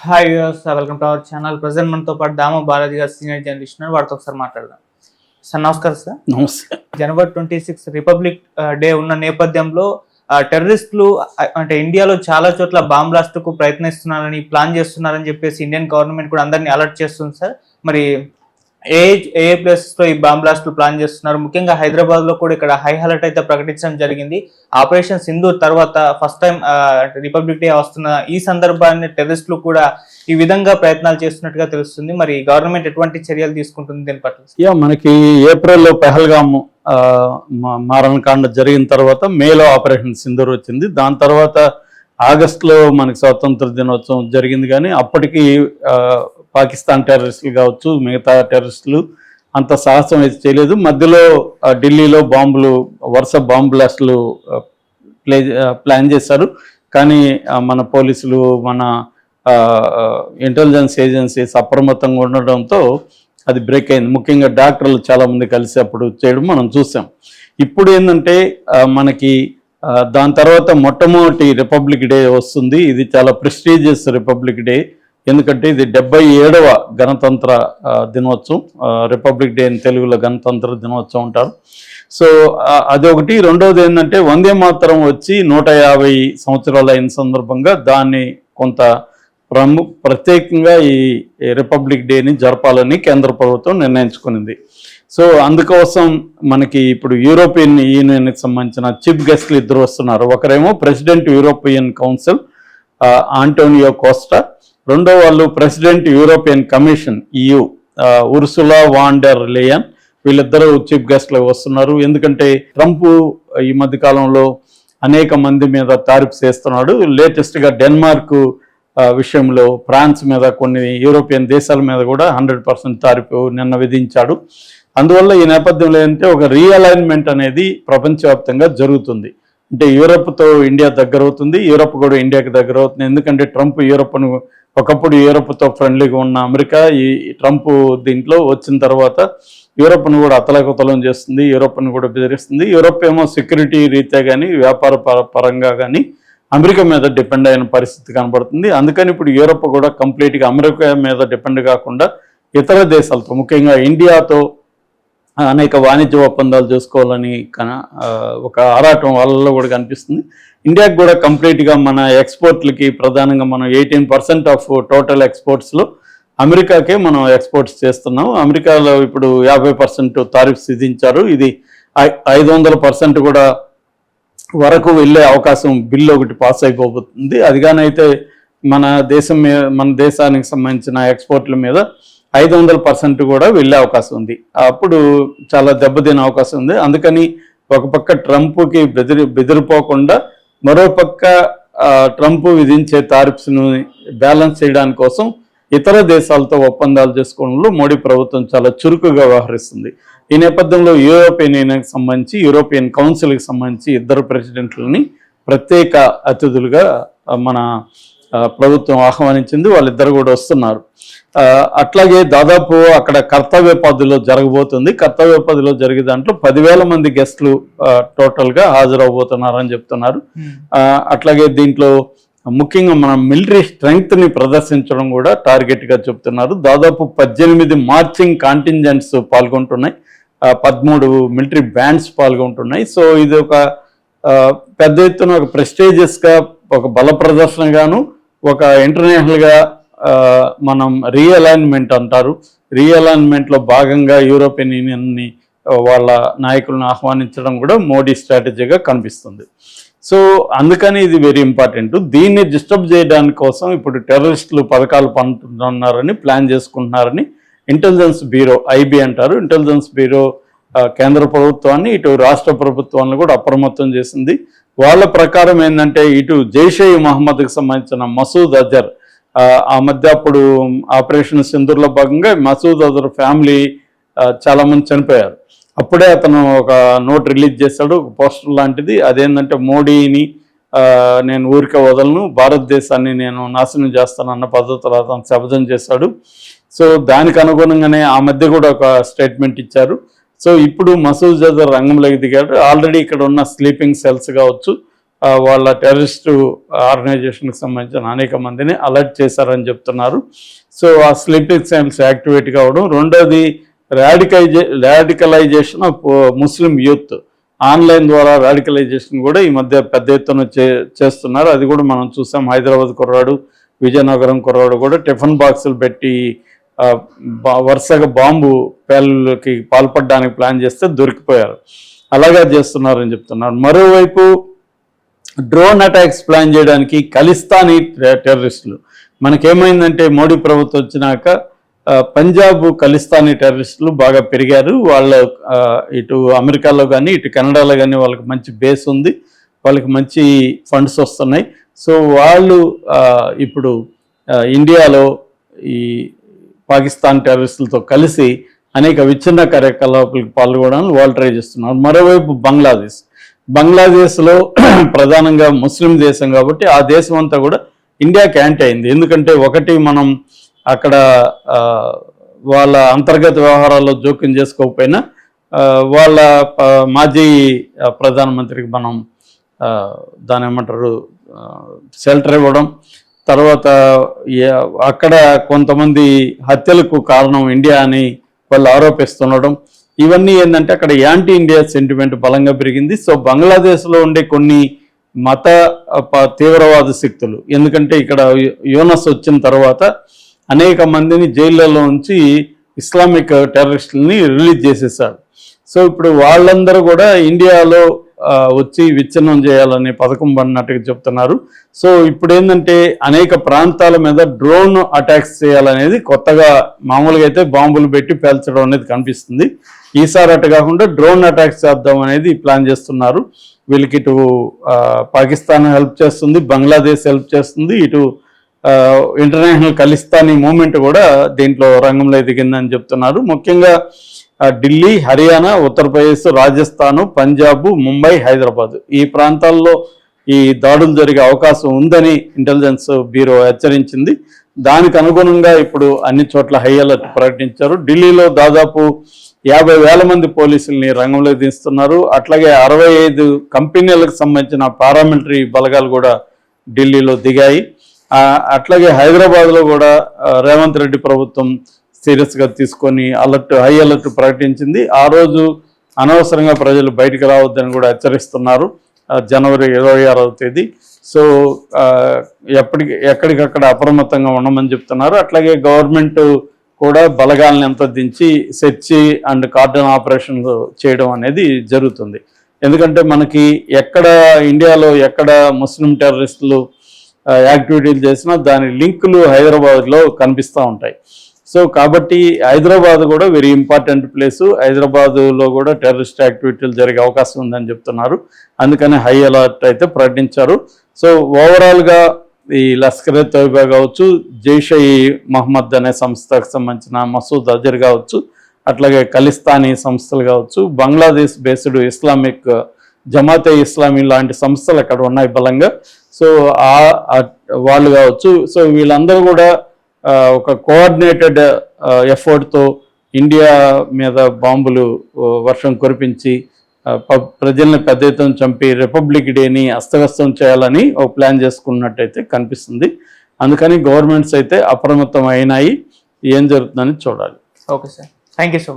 Hi viewers, welcome to our channel. Present మనతో పాటు దామ బాలాజీ గారు సీనియర్ జర్నలిస్ట్ ఉన్నారు. వారితో ఒకసారి మాట్లాడదాం. సార్ నమస్కారం. సార్ నమస్తే. జనవరి 26 రిపబ్లిక్ డే ఉన్న నేపథ్యంలో టెర్రరిస్టులు అంటే ఇండియాలో చాలా చోట్ల బాంబ్ బ్లాస్ట్ కు ప్రయత్నిస్తున్నారని, ప్లాన్ చేస్తున్నారని చెప్పేసి ఇండియన్ గవర్నమెంట్ కూడా అందరినీ అలర్ట్ చేస్తుంది. సార్ మరి ఏ ప్లేసెస్ లో ఈ బాంబ్ బ్లాస్ట్లు ప్లాన్ చేస్తున్నారు? ముఖ్యంగా హైదరాబాద్ లో కూడా ఇక్కడ హై అలర్ట్ అయితే ప్రకటించడం జరిగింది. ఆపరేషన్ సింధూర్ తర్వాత ఫస్ట్ టైం రిపబ్లిక్ డే వస్తున్న ఈ సందర్భాన్ని టెర్రరిస్టులు కూడా ఈ విధంగా ప్రయత్నాలు చేస్తున్నట్టుగా తెలుస్తుంది. మరి గవర్నమెంట్ ఎటువంటి చర్యలు తీసుకుంటుంది దీని పట్ల? మనకి ఏప్రిల్లో పెహల్గామ్ మారణకాండ జరిగిన తర్వాత మేలో ఆపరేషన్ సింధూర్ వచ్చింది. దాని తర్వాత ఆగస్టులో మనకి స్వాతంత్ర దినోత్సవం జరిగింది. కానీ అప్పటికి పాకిస్తాన్ టెర్రరిస్టులు కావచ్చు, మిగతా టెర్రరిస్టులు అంత సాహసం అయితే చేయలేదు. మధ్యలో ఢిల్లీలో వరుస బాంబు బ్లాస్టులు ప్లాన్ చేశారు. కానీ మన పోలీసులు, మన ఇంటెలిజెన్స్ ఏజెన్సీస్ అప్రమత్తంగా ఉండడంతో అది బ్రేక్ అయింది. ముఖ్యంగా డాక్టర్లు చాలామంది కలిసి అప్పుడు చేయడం మనం చూసాం. ఇప్పుడు ఏంటంటే మనకి దాని తర్వాత మొట్టమొదటి రిపబ్లిక్ డే వస్తుంది. ఇది చాలా ప్రెస్టీజియస్ రిపబ్లిక్ డే, ఎందుకంటే ఇది 77వ గణతంత్ర దినోత్సవం. రిపబ్లిక్ డే అని తెలుగులో గణతంత్ర దినోత్సవం అంటారు. సో అదొకటి. రెండవది ఏంటంటే వందే మాతరం వచ్చి 150 సంవత్సరాలు అయిన సందర్భంగా దాన్ని కొంత ప్రత్యేకంగా ఈ రిపబ్లిక్ డేని జరపాలని కేంద్ర ప్రభుత్వం నిర్ణయించుకునింది. సో అందుకోసం మనకి ఇప్పుడు యూరోపియన్ యూనియన్కి సంబంధించిన చీఫ్ గెస్ట్లు ఇద్దరు వస్తున్నారు. ఒకరేమో president European Council Antonio Costa, రెండో వాళ్ళు president European Commission EU Ursula von der Leyen. వీళ్ళిద్దరూ చీఫ్ గెస్ట్లు వస్తున్నారు. ఎందుకంటే ట్రంప్ ఈ మధ్య కాలంలో అనేక మంది మీద తారీఫ్ చేస్తున్నాడు. లేటెస్ట్గా డెన్మార్క్ విషయంలో, ఫ్రాన్స్ మీద, కొన్ని యూరోపియన్ దేశాల మీద కూడా 100% తారీఫ్ నిన్న విధించాడు. అందువల్ల ఈ నేపథ్యంలో ఏంటంటే ఒక రీఅలైన్మెంట్ అనేది ప్రపంచవ్యాప్తంగా జరుగుతుంది. అంటే యూరోప్తో ఇండియా దగ్గర అవుతుంది, యూరోప్ కూడా ఇండియాకి దగ్గర అవుతుంది. ఎందుకంటే ట్రంప్ యూరోప్ను ఒకప్పుడు యూరోప్తో ఫ్రెండ్లీగా ఉన్న అమెరికా ఈ ట్రంప్ దీంట్లో వచ్చిన తర్వాత యూరోప్ను కూడా అతలాకుతలం చేస్తుంది, యూరోప్ను కూడా బెదిరిస్తుంది. యూరోప్ ఏమో సెక్యూరిటీ రీత్యా కానీ, వ్యాపార పరంగా కానీ అమెరికా మీద డిపెండ్ అయిన పరిస్థితి కనబడుతుంది. అందుకని ఇప్పుడు యూరోప్ కూడా కంప్లీట్గా అమెరికా మీద డిపెండ్ కాకుండా ఇతర దేశాలతో, ముఖ్యంగా ఇండియాతో అనేక వాణిజ్య ఒప్పందాలు చేసుకోవాలని ఒక ఆరాటం వాళ్ళలో కూడా కనిపిస్తుంది. ఇండియాకి కూడా కంప్లీట్గా మన ఎక్స్పోర్ట్లకి ప్రధానంగా మనం 18% ఆఫ్ టోటల్ ఎక్స్పోర్ట్స్లో అమెరికాకే మనం ఎక్స్పోర్ట్స్ చేస్తున్నాం. అమెరికాలో ఇప్పుడు 50% తారీఫ్స్ విధించారు. ఇది 500% కూడా వరకు వెళ్ళే అవకాశం బిల్లు ఒకటి పాస్ అయిపోతుంది. అదిగానైతే మన దేశానికి సంబంధించిన ఎక్స్పోర్ట్ల మీద 500% కూడా వెళ్ళే అవకాశం ఉంది. అప్పుడు చాలా దెబ్బతినే అవకాశం ఉంది. అందుకని ఒక పక్క ట్రంప్కి బెదిరిపోకుండా, మరోపక్క ట్రంప్ విధించే తారిఫ్స్ను బ్యాలెన్స్ చేయడానికి కోసం ఇతర దేశాలతో ఒప్పందాలు చేసుకోవడంలో మోడీ ప్రభుత్వం చాలా చురుకుగా వ్యవహరిస్తుంది. ఈ నేపథ్యంలో యూరోపియన్ యూనియన్కి సంబంధించి, యూరోపియన్ కౌన్సిల్కి సంబంధించి ఇద్దరు ప్రెసిడెంట్లని ప్రత్యేక అతిథులుగా మన ప్రభుత్వం ఆహ్వానించింది. వాళ్ళిద్దరు కూడా వస్తున్నారు. అట్లాగే దాదాపు అక్కడ కర్తవ్య పథిలో జరగబోతుంది. కర్తవ్య పథిలో జరిగే దాంట్లో 10,000 మంది గెస్టులు టోటల్గా హాజరవబోతున్నారని చెప్తున్నారు. అట్లాగే దీంట్లో ముఖ్యంగా మన మిలిటరీ స్ట్రెంగ్త్ని ప్రదర్శించడం కూడా టార్గెట్గా చెప్తున్నారు. దాదాపు 18 మార్చింగ్ కాంటింజెంట్స్ పాల్గొంటున్నాయి, 13 మిలిటరీ బ్యాండ్స్ పాల్గొంటున్నాయి. సో ఇది ఒక పెద్ద ఎత్తున ఒక ప్రెస్టీజియస్గా, ఒక బల ప్రదర్శనగాను, ఒక ఇంటర్నేషనల్గా మనం రీఅలైన్మెంట్ అంటారు. రీఅలైన్మెంట్లో భాగంగా యూరోపియన్ యూనియన్ని వాళ్ళ నాయకులను ఆహ్వానించడం కూడా మోడీ స్ట్రాటజీగా కనిపిస్తుంది. సో అందుకని ఇది వెరీ ఇంపార్టెంట్. దీన్ని డిస్టర్బ్ చేయడానికి కోసం ఇప్పుడు టెర్రరిస్టులు పథకాలు పంటున్నారని, ప్లాన్ చేసుకుంటున్నారని ఇంటెలిజెన్స్ బ్యూరో, IB అంటారు, ఇంటెలిజెన్స్ బ్యూరో కేంద్ర ప్రభుత్వాన్ని, ఇటు రాష్ట్ర ప్రభుత్వాన్ని కూడా అప్రమత్తం చేసింది. వాళ్ళ ప్రకారం ఏంటంటే ఇటు జైషే మహమ్మద్కి సంబంధించిన మసూద్ అజర్, ఆ మధ్య అప్పుడు ఆపరేషన్ సింధూర్లో భాగంగా మసూద్ అజర్ ఫ్యామిలీ చాలామంది చనిపోయారు. అప్పుడే అతను ఒక నోట్ రిలీజ్ చేశాడు, ఒక పోస్టర్ లాంటిది. అదేంటంటే మోడీని నేను ఊరికే వదలను, భారతదేశాన్ని నేను నాశనం చేస్తానన్న పద్ధతిలో అతను శపథం చేశాడు. సో దానికి అనుగుణంగానే ఆ మధ్య కూడా ఒక స్టేట్మెంట్ ఇచ్చారు. సో ఇప్పుడు మసూద్ అజర్ రంగంలోకి దిగాడు. ఆల్రెడీ ఇక్కడ ఉన్న స్లీపింగ్ సెల్స్ కావచ్చు, వాళ్ళ టెర్రరిస్టు ఆర్గనైజేషన్కి సంబంధించిన అనేక మందిని అలర్ట్ చేశారని చెప్తున్నారు. సో ఆ స్లీపింగ్ సెల్స్ యాక్టివేట్ కావడం. రెండోది radicalisation of Muslim youth, online ద్వారా రాడికలైజేషన్ కూడా ఈ మధ్య పెద్ద ఎత్తున చేస్తున్నారు. అది కూడా మనం చూసాం. హైదరాబాద్ కుర్రాడు, విజయనగరం కుర్రాడు కూడా టిఫిన్ బాక్సులు పెట్టి వరుసగా బాంబు పేలుకి పాల్పడడానికి ప్లాన్ చేస్తే దొరికిపోయారు. అలాగే చేస్తున్నారని చెప్తున్నారు. మరోవైపు డ్రోన్ అటాక్స్ ప్లాన్ చేయడానికి ఖలిస్తానీ టెర్రరిస్టులు, మనకేమైందంటే మోడీ ప్రభుత్వం వచ్చినాక పంజాబ్ ఖలిస్తానీ టెర్రరిస్టులు బాగా పెరిగారు. వాళ్ళ ఇటు అమెరికాలో కానీ ఇటు కెనడాలో కానీ వాళ్ళకి మంచి బేస్ ఉంది, వాళ్ళకి మంచి ఫండ్స్ వస్తున్నాయి. సో వాళ్ళు ఇప్పుడు ఇండియాలో ఈ పాకిస్తాన్ టెర్రరిస్టులతో కలిసి అనేక విచ్ఛిన్న కార్యకలాపాలకు పాల్గొనడానికి వాళ్ళు ట్రై చేస్తున్నారు. మరోవైపు బంగ్లాదేశ్లో ప్రధానంగా ముస్లిం దేశం కాబట్టి ఆ దేశం అంతా కూడా ఇండియాకి యాంటీ అయింది. ఎందుకంటే ఒకటి, మనం అక్కడ వాళ్ళ అంతర్గత వ్యవహారాల్లో జోక్యం చేసుకోకపోయినా వాళ్ళ మాజీ ప్రధానమంత్రికి మనం దాని ఏమంటారు షెల్టర్ ఇవ్వడం, తర్వాత అక్కడ కొంతమంది హత్యలకు కారణం ఇండియా అని వాళ్ళు ఆరోపిస్తుండడం, ఇవన్నీ ఏంటంటే అక్కడ యాంటీ ఇండియా సెంటిమెంట్ బలంగా పెరిగింది. సో బంగ్లాదేశ్లో ఉండే కొన్ని మత తీవ్రవాద శక్తులు, ఎందుకంటే ఇక్కడ యూనస్ వచ్చిన తర్వాత అనేక మందిని జైళ్ళలో ఉంచి ఇస్లామిక్ టెర్రరిస్టులని రిలీజ్ చేసేసాడు. సో ఇప్పుడు వాళ్ళందరూ కూడా ఇండియాలో వచ్చి విచ్ఛిన్నం చేయాలనే పథకం పడినట్టుగా చెప్తున్నారు. సో ఇప్పుడు ఏంటంటే అనేక ప్రాంతాల మీద డ్రోన్ అటాక్స్ చేయాలనేది కొత్తగా, మామూలుగా అయితే బాంబులు పెట్టి పేల్చడం అనేది కనిపిస్తుంది. ఈసారి అటు కాకుండా డ్రోన్ అటాక్స్ చేద్దాం అనేది ప్లాన్ చేస్తున్నారు. వీళ్ళకి ఇటు పాకిస్తాన్ హెల్ప్ చేస్తుంది, బంగ్లాదేశ్ హెల్ప్ చేస్తుంది, ఇటు ఇంటర్నేషనల్ ఖలిస్తానీ మూవ్మెంట్ కూడా దీంట్లో రంగంలో దిగిందని చెప్తున్నారు. ముఖ్యంగా ఢిల్లీ, హర్యానా, ఉత్తరప్రదేశ్, రాజస్థాను, పంజాబ్, ముంబై, హైదరాబాద్ ఈ ప్రాంతాల్లో ఈ దాడులు జరిగే అవకాశం ఉందని ఇంటెలిజెన్స్ బ్యూరో హెచ్చరించింది. దానికి అనుగుణంగా ఇప్పుడు అన్ని చోట్ల హై అలర్ట్ ప్రకటించారు. ఢిల్లీలో దాదాపు 50,000 మంది పోలీసుల్ని రంగంలో దిస్తున్నారు. అట్లాగే 65 కంపెనీలకు సంబంధించిన పారామిలిటరీ బలగాలు కూడా ఢిల్లీలో దిగాయి. అట్లాగే హైదరాబాద్లో కూడా రేవంత్ రెడ్డి ప్రభుత్వం సీరియస్గా తీసుకొని హై అలర్ట్ ప్రకటించింది. ఆ రోజు అనవసరంగా ప్రజలు బయటకు రావద్దని కూడా హెచ్చరిస్తున్నారు. జనవరి 26వ తేదీ. సో ఎక్కడికక్కడ అప్రమత్తంగా ఉండమని చెప్తున్నారు. అట్లాగే గవర్నమెంట్ కూడా బలగాలను ఎంత దించి సెర్చ్ అండ్ కార్డన్ ఆపరేషన్ చేయడం అనేది జరుగుతుంది. ఎందుకంటే మనకి ఇండియాలో ఎక్కడ ముస్లిం టెర్రరిస్టులు యాక్టివిటీలు చేసినా దాని లింకులు హైదరాబాద్లో కనిపిస్తూ ఉంటాయి. సో కాబట్టి హైదరాబాద్ కూడా వెరీ ఇంపార్టెంట్ ప్లేసు. హైదరాబాదులో కూడా టెర్రరిస్ట్ యాక్టివిటీలు జరిగే అవకాశం ఉందని చెప్తున్నారు. అందుకని హై అలర్ట్ అయితే ప్రకటించారు. సో ఓవరాల్గా ఈ లష్కర్ తోయిబా కావచ్చు, జైష్ మహమ్మద్ అనే సంస్థకు సంబంధించిన మసూద్ అజర్ కావచ్చు, అట్లాగే ఖలిస్తానీ సంస్థలు కావచ్చు, బంగ్లాదేశ్ బేస్డ్ ఇస్లామిక్ జమాతే ఇస్లామీ లాంటి సంస్థలు అక్కడ ఉన్నాయి బలంగా. సో వాళ్ళు కావచ్చు. సో వీళ్ళందరూ కూడా ఒక కోఆర్డినేటెడ్ ఎఫర్ట్తో ఇండియా మీద బాంబులు వర్షం కురిపించి ప్రజల్ని పెద్ద ఎత్తున చంపి రిపబ్లిక్ డేని అస్తవ్యస్తం చేయాలని ఒక ప్లాన్ చేసుకున్నట్టయితే కనిపిస్తుంది. అందుకని గవర్నమెంట్స్ అయితే అప్రమత్తం అయినాయి. ఏం జరుగుతుందని చూడాలి. Okay sir, thank you so much.